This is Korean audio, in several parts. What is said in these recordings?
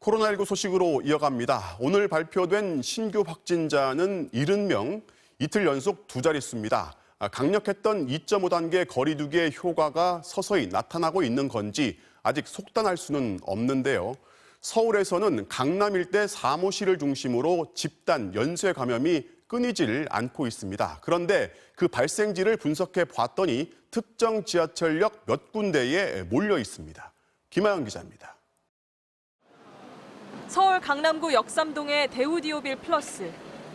코로나19 소식으로 이어갑니다. 오늘 발표된 신규 확진자는 70명, 이틀 연속 두 자릿수입니다. 강력했던 2.5단계 거리 두기의 효과가 서서히 나타나고 있는 건지 아직 속단할 수는 없는데요. 서울에서는 강남 일대 사무실을 중심으로 집단 연쇄 감염이 끊이질 않고 있습니다. 그런데 그 발생지를 분석해 봤더니 특정 지하철역 몇 군데에 몰려 있습니다. 김하영 기자입니다. 서울 강남구 역삼동의 대우디오빌 플러스.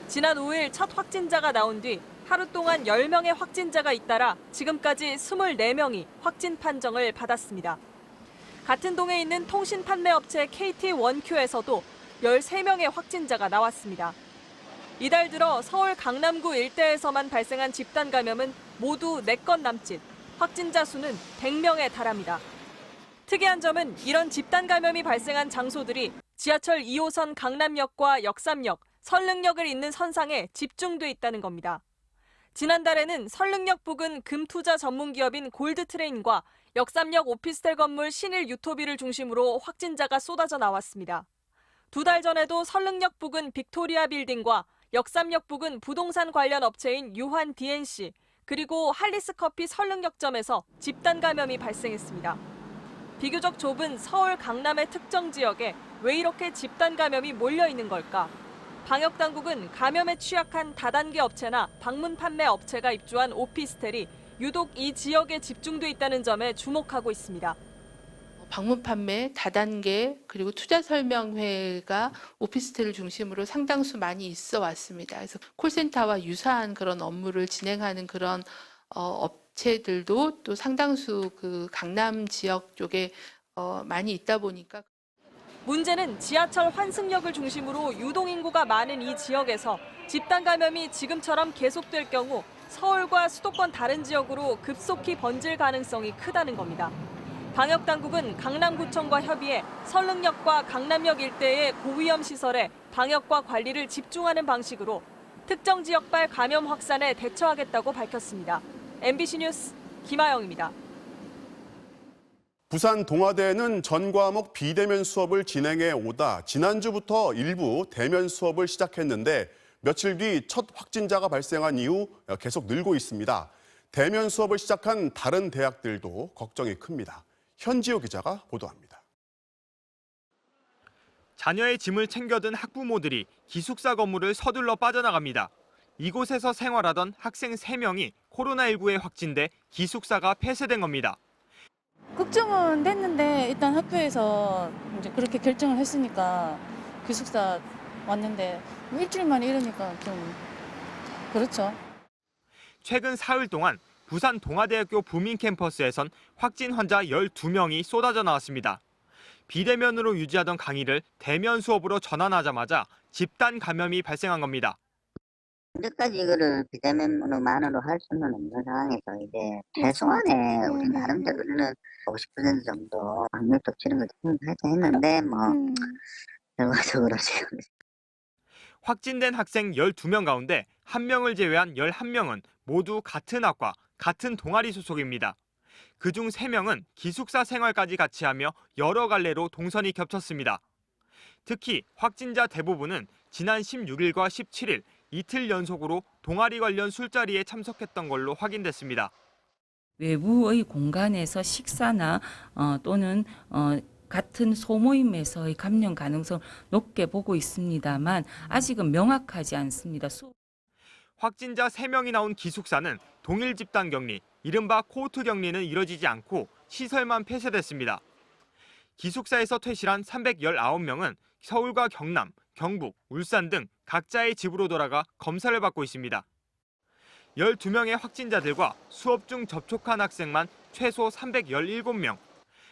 지난 5일 첫 확진자가 나온 뒤 하루 동안 10명의 확진자가 잇따라 지금까지 24명이 확진 판정을 받았습니다. 같은 동에 있는 통신 판매 업체 KT1Q에서도 13명의 확진자가 나왔습니다. 이달 들어 서울 강남구 일대에서만 발생한 집단 감염은 모두 4건 남짓, 확진자 수는 100명에 달합니다. 특이한 점은 이런 집단 감염이 발생한 장소들이 지하철 2호선 강남역과 역삼역, 설릉역을 잇는 선상에 집중돼 있다는 겁니다. 지난달에는 설릉역 부근 금투자 전문기업인 골드트레인과 역삼역 오피스텔 건물 신일 유토비를 중심으로 확진자가 쏟아져 나왔습니다. 2달 전에도 설릉역 부근 빅토리아 빌딩과 역삼역 부근 부동산 관련 업체인 유한 DNC, 그리고 할리스커피 설릉역점에서 집단 감염이 발생했습니다. 비교적 좁은 서울 강남의 특정 지역에 왜 이렇게 집단 감염이 몰려 있는 걸까? 방역당국은 감염에 취약한 다단계 업체나 방문 판매 업체가 입주한 오피스텔이 유독 이 지역에 집중돼 있다는 점에 주목하고 있습니다. 방문 판매, 다단계, 그리고 투자 설명회가 오피스텔을 중심으로 상당수 많이 있어 왔습니다. 그래서 콜센터와 유사한 그런 업무를 진행하는 그런 업체들도 또 상당수 그 강남 지역 쪽에 많이 있다 보니까. 문제는 지하철 환승역을 중심으로 유동인구가 많은 이 지역에서 집단 감염이 지금처럼 계속될 경우 서울과 수도권 다른 지역으로 급속히 번질 가능성이 크다는 겁니다. 방역당국은 강남구청과 협의해 설릉역과 강남역 일대의 고위험 시설에 방역과 관리를 집중하는 방식으로 특정 지역발 감염 확산에 대처하겠다고 밝혔습니다. MBC 뉴스 김하영입니다. 부산 동아대는 전 과목 비대면 수업을 진행해 오다 지난주부터 일부 대면 수업을 시작했는데 며칠 뒤 첫 확진자가 발생한 이후 계속 늘고 있습니다. 대면 수업을 시작한 다른 대학들도 걱정이 큽니다. 현지호 기자가 보도합니다. 자녀의 짐을 챙겨든 학부모들이 기숙사 건물을 서둘러 빠져나갑니다. 이곳에서 생활하던 학생 3명이 코로나19에 확진돼 기숙사가 폐쇄된 겁니다. 걱정은 됐는데 일단 학교에서 이제 그렇게 결정을 했으니까 기숙사 왔는데 일주일 만에 이러니까 좀 그렇죠. 최근 사흘 동안 부산 동아대학교 부민 캠퍼스에선 확진 환자 12명이 쏟아져 나왔습니다. 비대면으로 유지하던 강의를 대면 수업으로 전환하자마자 집단 감염이 발생한 겁니다. 언제까지 이거를 비대면으로만으로 할 수는 없는 상황에서 이제 최소한의 우리 나름대로는 50% 정도 방역 조치를 하자 했는데 결과적으로 지금 확진된 학생 12명 가운데 1명을 제외한 11명은 모두 같은 학과, 같은 동아리 소속입니다. 그중 3명은 기숙사 생활까지 같이 하며 여러 갈래로 동선이 겹쳤습니다. 특히 확진자 대부분은 지난 16일과 17일 이틀 연속으로 동아리 관련 술자리에 참석했던 걸로 확인됐습니다. 외부의 공간에서 식사나 또는 같은 소모임에서의 감염 가능성을 높게 보고 있습니다만 아직은 명확하지 않습니다. 확진자 3명이 나온 기숙사는 동일 집단 격리, 이른바 코호트 격리는 이뤄지지 않고 시설만 폐쇄됐습니다. 기숙사에서 퇴실한 319명은 서울과 경남, 경북, 울산 등 각자의 집으로 돌아가 검사를 받고 있습니다. 12명의 확진자들과 수업 중 접촉한 학생만 최소 317명,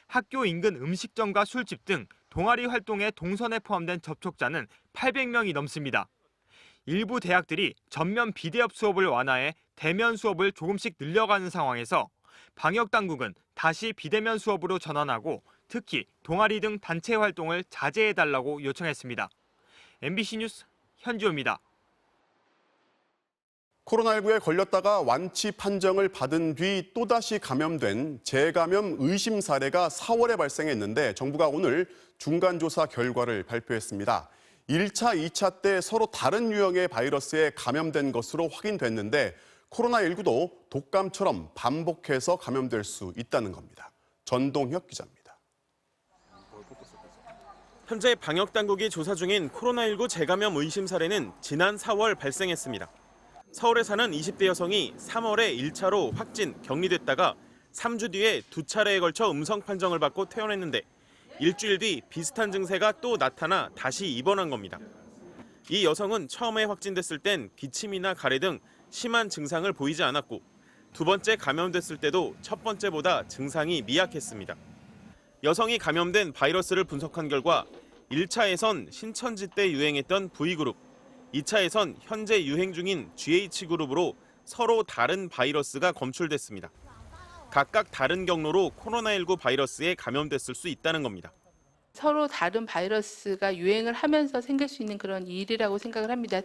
학교 인근 음식점과 술집 등 동아리 활동에 동선에 포함된 접촉자는 800명이 넘습니다. 일부 대학들이 전면 비대업 수업을 완화해 대면 수업을 조금씩 늘려가는 상황에서 방역당국은 다시 비대면 수업으로 전환하고 특히 동아리 등 단체 활동을 자제해달라고 요청했습니다. MBC 뉴스 현지호입니다. 코로나19에 걸렸다가 완치 판정을 받은 뒤 또다시 감염된 재감염 의심 사례가 4월에 발생했는데 정부가 오늘 중간조사 결과를 발표했습니다. 1차, 2차 때 서로 다른 유형의 바이러스에 감염된 것으로 확인됐는데 코로나19도 독감처럼 반복해서 감염될 수 있다는 겁니다. 전동혁 기자입니다. 현재 방역당국이 조사 중인 코로나19 재감염 의심 사례는 지난 4월 발생했습니다. 서울에 사는 20대 여성이 3월에 1차로 확진, 격리됐다가 3주 뒤에 2차례에 걸쳐 음성 판정을 받고 퇴원했는데 일주일 뒤 비슷한 증세가 또 나타나 다시 입원한 겁니다. 이 여성은 처음에 확진됐을 땐 기침이나 가래 등 심한 증상을 보이지 않았고 두 번째 감염됐을 때도 첫 번째보다 증상이 미약했습니다. 여성이 감염된 바이러스를 분석한 결과 1차에선 신천지 때 유행했던 V그룹, 2차에선 현재 유행 중인 GH그룹으로 서로 다른 바이러스가 검출됐습니다. 각각 다른 경로로 코로나19 바이러스에 감염됐을 수 있다는 겁니다. 서로 다른 바이러스가 유행을 하면서 생길 수 있는 그런 일이라고 생각을 합니다.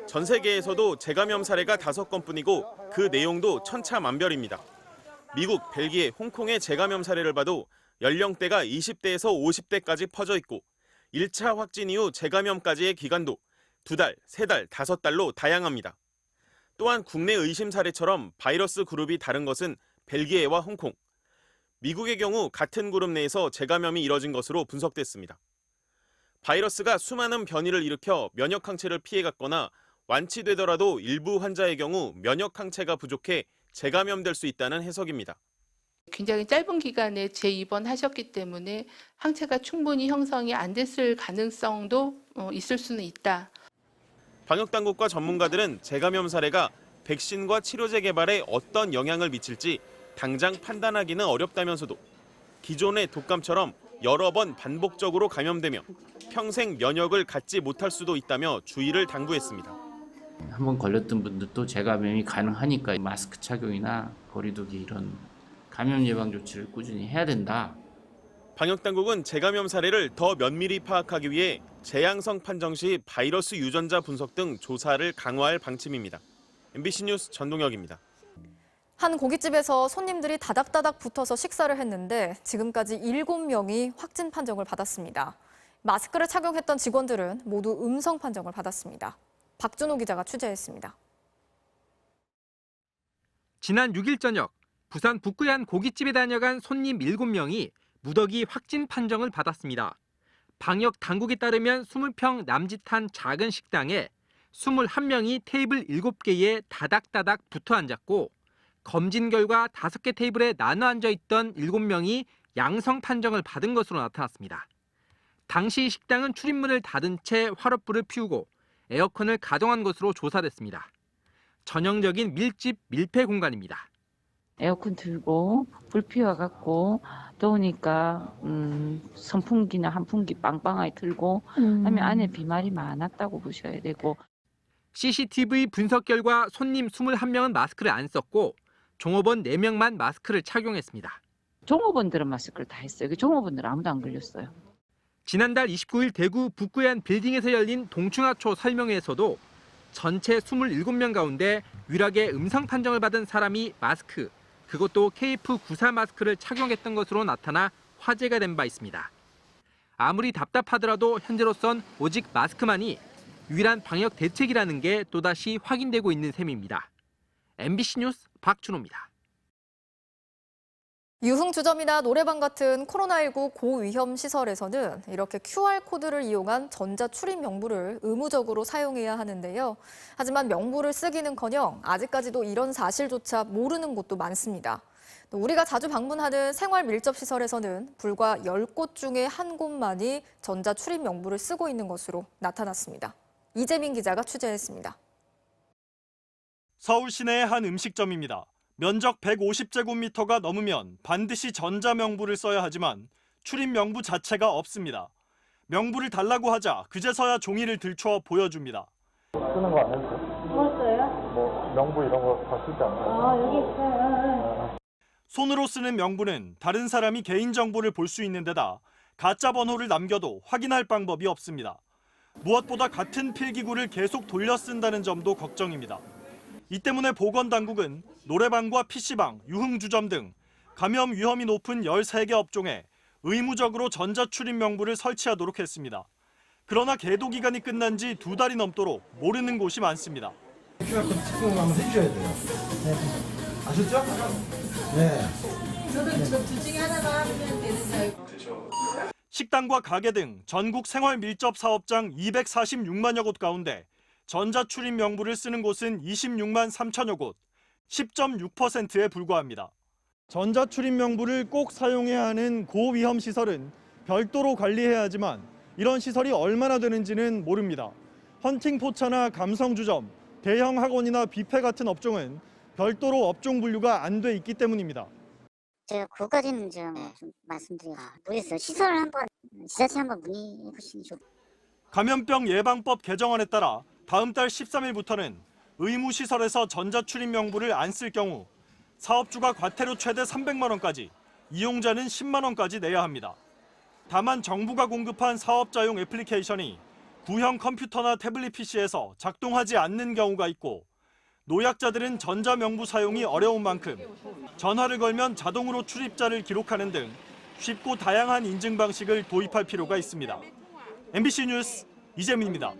전 세계에서도 재감염 사례가 5건뿐이고 그 내용도 천차만별입니다. 미국, 벨기에, 홍콩의 재감염 사례를 봐도 연령대가 20대에서 50대까지 퍼져 있고 1차 확진 이후 재감염까지의 기간도 2달, 3달, 5달로 다양합니다. 또한 국내 의심 사례처럼 바이러스 그룹이 다른 것은 벨기에와 홍콩, 미국의 경우 같은 그룹 내에서 재감염이 이뤄진 것으로 분석됐습니다. 바이러스가 수많은 변이를 일으켜 면역 항체를 피해갔거나 완치되더라도 일부 환자의 경우 면역 항체가 부족해 재감염될 수 있다는 해석입니다. 굉장히 짧은 기간에 재입원하셨기 때문에 항체가 충분히 형성이 안 됐을 가능성도 있을 수는 있다. 방역당국과 전문가들은 재감염 사례가 백신과 치료제 개발에 어떤 영향을 미칠지 당장 판단하기는 어렵다면서도 기존의 독감처럼 여러 번 반복적으로 감염되며 평생 면역을 갖지 못할 수도 있다며 주의를 당부했습니다. 한번 걸렸던 분들도 재감염이 가능하니까 마스크 착용이나 거리 두기 이런 감염 예방 조치를 꾸준히 해야 된다. 방역당국은 재감염 사례를 더 면밀히 파악하기 위해 재양성 판정 시 바이러스 유전자 분석 등 조사를 강화할 방침입니다. MBC 뉴스 전동혁입니다. 한 고깃집에서 손님들이 다닥다닥 붙어서 식사를 했는데 지금까지 7명이 확진 판정을 받았습니다. 마스크를 착용했던 직원들은 모두 음성 판정을 받았습니다. 박준호 기자가 취재했습니다. 지난 6일 저녁 부산 북구의 한 고깃집에 다녀간 손님 7명이 무더기 확진 판정을 받았습니다. 방역 당국에 따르면 20평 남짓한 작은 식당에 21명이 테이블 7개에 다닥다닥 붙어 앉았고 검진 결과 5개 테이블에 나눠 앉아 있던 7명이 양성 판정을 받은 것으로 나타났습니다. 당시 식당은 출입문을 닫은 채 화롯불을 피우고 에어컨을 가동한 것으로 조사됐습니다. 전형적인 밀집 밀폐 공간입니다. 에어컨 틀고 불 피워갖고 더우니까 선풍기나 한풍기 빵빵하게 틀고 그다음에 안에 비말이 많았다고 보셔야 되고. CCTV 분석 결과 손님 21명은 마스크를 안 썼고 종업원 4명만 마스크를 착용했습니다. 종업원들은 마스크를 다 했어요. 그 종업원들은 아무도 안 걸렸어요. 지난달 29일 대구 북구의 한 빌딩에서 열린 동충하초 설명회에서도 전체 27명 가운데 유일하게 음성 판정을 받은 사람이 마스크, 그것도 KF94 마스크를 착용했던 것으로 나타나 화제가 된 바 있습니다. 아무리 답답하더라도 현재로선 오직 마스크만이 유일한 방역 대책이라는 게 또다시 확인되고 있는 셈입니다. MBC 뉴스 박준호입니다. 유흥주점이나 노래방 같은 코로나19 고위험 시설에서는 이렇게 QR코드를 이용한 전자출입 명부를 의무적으로 사용해야 하는데요. 하지만 명부를 쓰기는커녕 아직까지도 이런 사실조차 모르는 곳도 많습니다. 우리가 자주 방문하는 생활 밀접 시설에서는 불과 10곳 중에 한 곳만이 전자출입 명부를 쓰고 있는 것으로 나타났습니다. 이재민 기자가 취재했습니다. 서울 시내의 한 음식점입니다. 면적 150제곱미터가 넘으면 반드시 전자명부를 써야 하지만 출입 명부 자체가 없습니다. 명부를 달라고 하자 그제서야 종이를 들춰 보여줍니다. 쓰는 거 아니었어요? 뭐 써요? 뭐 명부 이런 거 다 쓰지 않나요? 여기 있어요. 손으로 쓰는 명부는 다른 사람이 개인정보를 볼 수 있는 데다 가짜 번호를 남겨도 확인할 방법이 없습니다. 무엇보다 같은 필기구를 계속 돌려 쓴다는 점도 걱정입니다. 이 때문에 보건당국은 노래방과 PC방, 유흥주점 등 감염 위험이 높은 13개 업종에 의무적으로 전자출입 명부를 설치하도록 했습니다. 그러나 계도 기간이 끝난 지 2달이 넘도록 모르는 곳이 많습니다. QR코드 측정을 한번 해주셔야 돼요. 네. 아셨죠? 네. 저도 둘 중에 하나만 하면 되는 줄 알고. 식당과 가게 등 전국 생활 밀접 사업장 246만여 곳 가운데 전자출입 명부를 쓰는 곳은 26만 3천여 곳, 10.6%에 불과합니다. 전자출입 명부를 꼭 사용해야 하는 고위험 시설은 별도로 관리해야 하지만 이런 시설이 얼마나 되는지는 모릅니다. 헌팅 포차나 감성주점, 대형 학원이나 뷔페 같은 업종은 별도로 업종 분류가 안 돼 있기 때문입니다. 제가 그거까지는 좀 말씀드리고 모르겠어요. 시설을 한번 지자체 한번 문의해 보시는 좀. 감염병 예방법 개정안에 따라 다음 달 13일부터는 의무시설에서 전자출입 명부를 안 쓸 경우 사업주가 과태료 최대 300만 원까지, 이용자는 10만 원까지 내야 합니다. 다만 정부가 공급한 사업자용 애플리케이션이 구형 컴퓨터나 태블릿 PC에서 작동하지 않는 경우가 있고 노약자들은 전자명부 사용이 어려운 만큼 전화를 걸면 자동으로 출입자를 기록하는 등 쉽고 다양한 인증 방식을 도입할 필요가 있습니다. MBC 뉴스 이재민입니다.